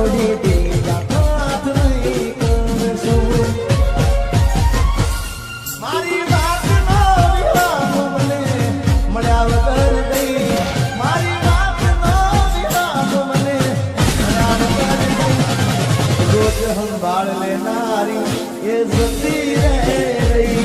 છોડી દીધા હાથ નહીં કરશું મારી વાતનો વિરામ મને મળ્યા વગર ગઈ મારી વાતનો વિરામ મને મળ્યા વગર ગઈ રોજ સંભાળ લેનારી એ જતી રહી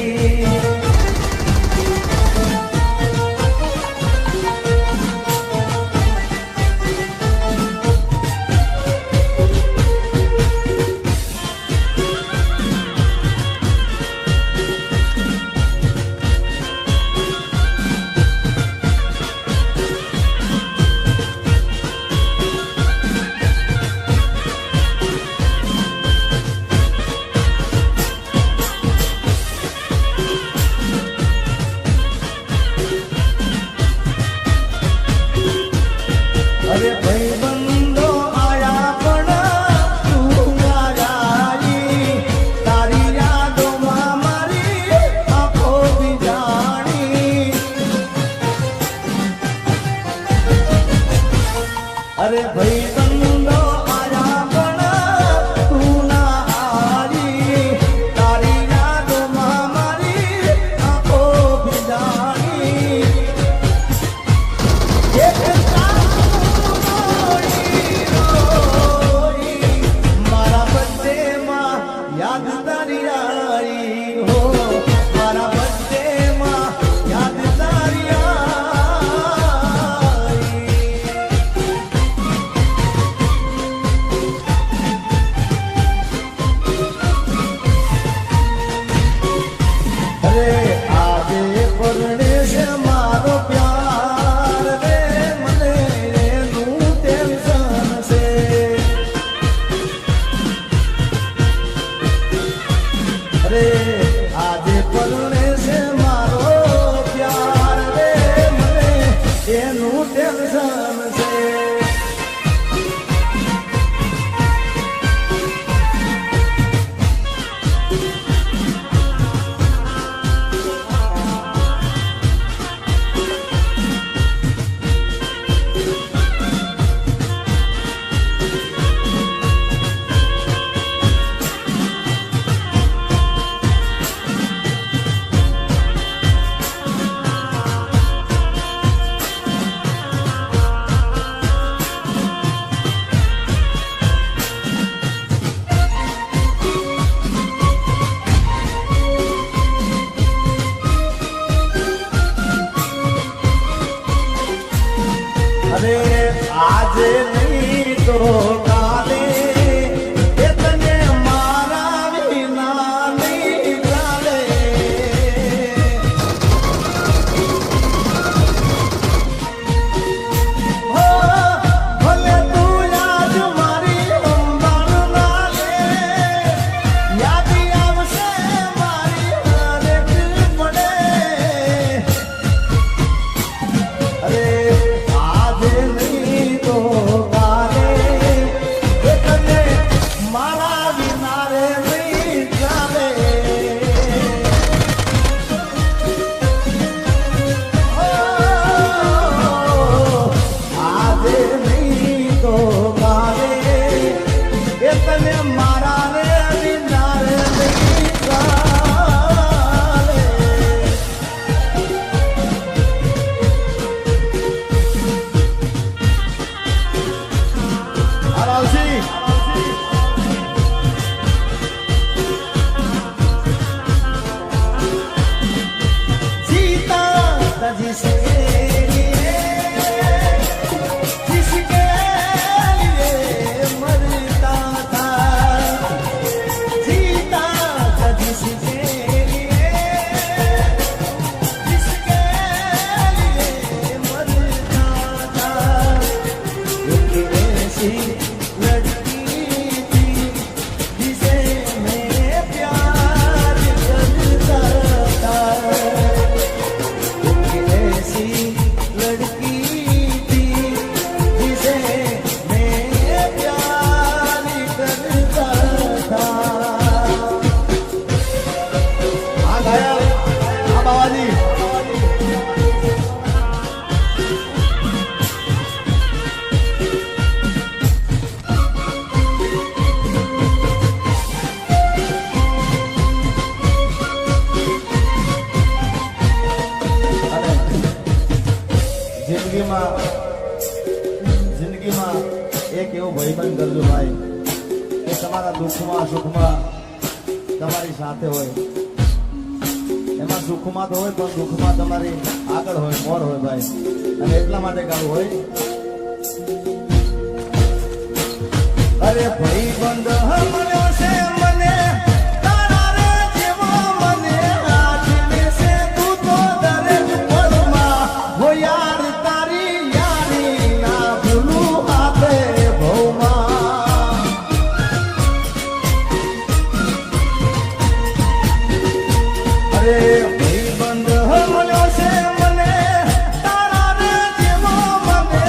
તમારા દુઃખમાં સુખમાં તમારી સાથે હોય, એમાં સુખમાં તો હોય પણ દુઃખમાં તમારી આગળ હોય, મોર હોય ભાઈ. અને એટલા માટે ગાવું હોય, અરે ભાઈ બંધ મળ્યો છે મને તારા રે જેવો, મને રાખીને છે તું તો દરેક પળમાં. હો યાર તારી યારી ના ભૂલું આપે ભવમાં. અરે ભાઈ બંધ મળ્યો છે મને તારા રે જેવો, મને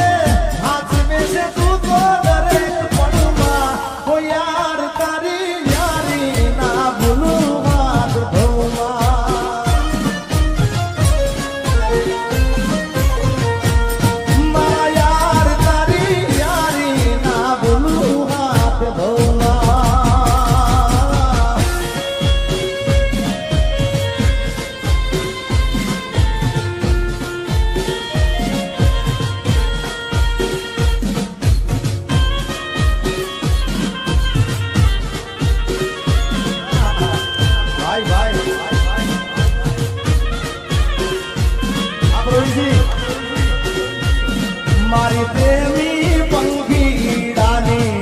હાથમે છે તું તો દરેક પળમાં. હો યાર તારી યારી ના ભૂલું વાત ભવમાં. મારા યાર તારી યારી ના ભૂલું વાત ભવમાં. ભાઈ ભાઈ આ પ્રવીણજી, મારી પ્રેમી પંખીડાની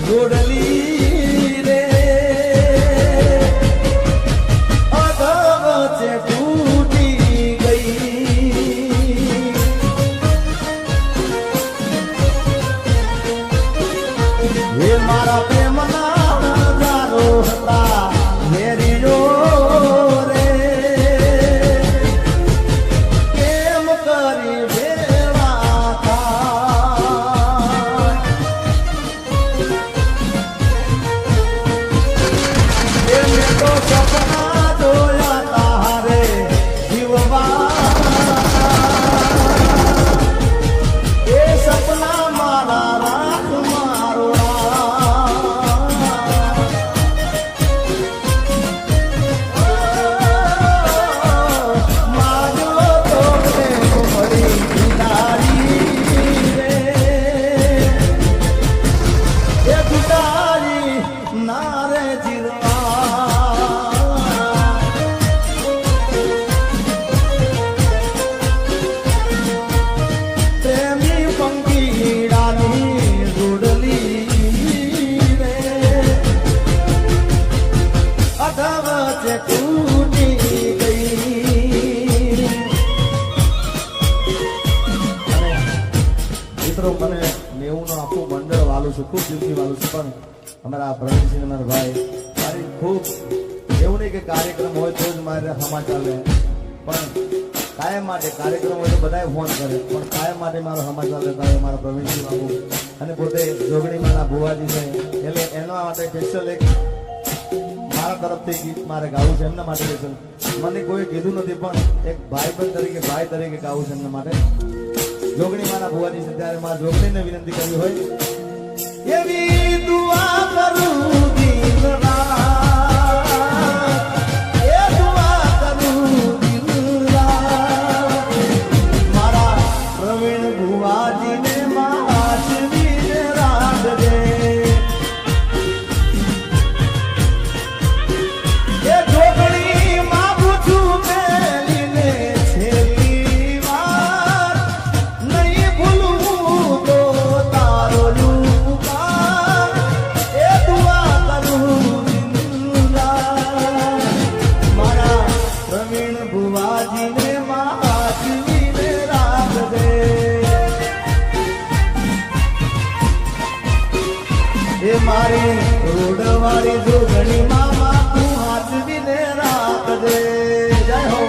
જોડલી રે અધ વચ્ચે તૂટી ગઈ. હે મારા પ્રેમના નજારો હતા મેરીઓ રે, કેમ કરી ભેળા થાય. મેં તો સપના જોયા તારે જીવવા, એ સપના મારા રાખ મારો માજો તો મળી ગુલારી રે, એ ગુલારી ના રે જીરવા. પ્રેમી પંખીડાની જોડલી રે અધ વચ્ચે તૂટી ગઈ. અને મિત્રો મને 90 નું આખું મંડળ વાલું છું, ખૂબ દિલથી વાલું છું. પણ અમારા પ્રવીણસિંહ અમારા ભાઈ મારી ખૂબ એવું નહીં કે કાર્યક્રમ હોય તો જ મારે સમાચાર લે, પણ કાયમ માટે કાર્યક્રમ હોય તો બધાએ ફોન કરે, પણ કાયમ માટે મારો સમાચાર લેતા હોય મારા પ્રવીણસિંહ બાબુ. અને પોતે જોગણીમાંના ભુવાજી છે, એટલે એના માટે સ્પેશિયલ એક મારા તરફથી ગીત મારે ગાવું છે એમના માટે સ્પેશિયલ. મને કોઈ કીધું નથી પણ એક ભાઈ તરીકે ગાવું છે એમના માટે. જોગણીમાંના ભુવાજી છે ત્યારે મારા જોગણીને વિનંતી કરવી હોય, એવી દુઆ કરું દિન રાત, એ દુઆ કરું દિન રાત, મારા પ્રવીણ ભુવાજીને માચવીને રાખજે. એ જોગણી માગું છું પેલીને છેલ્લી વાર, નહીં ભૂલવું તો તારો ઉપકાર. એ દુઆ કરું દિન રાત, મારા પ્રવીણ ભુવાજીને માચવીને રાખજે. એ મારી રોડવાળી જોગણી મામા તું હાચવીને રાખજે. જય હો.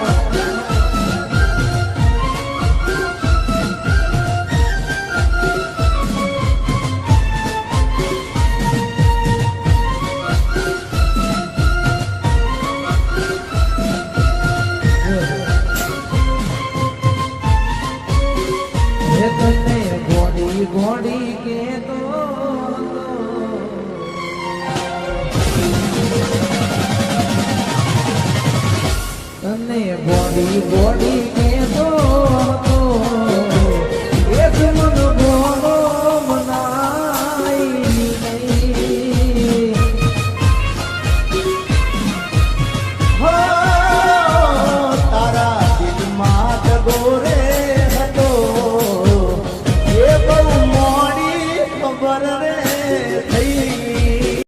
તને ગોડી ગોડી કેતો તને ગોડી ગોડી કેતો એક મન ગોળો મનાઈ નહીં વાર રે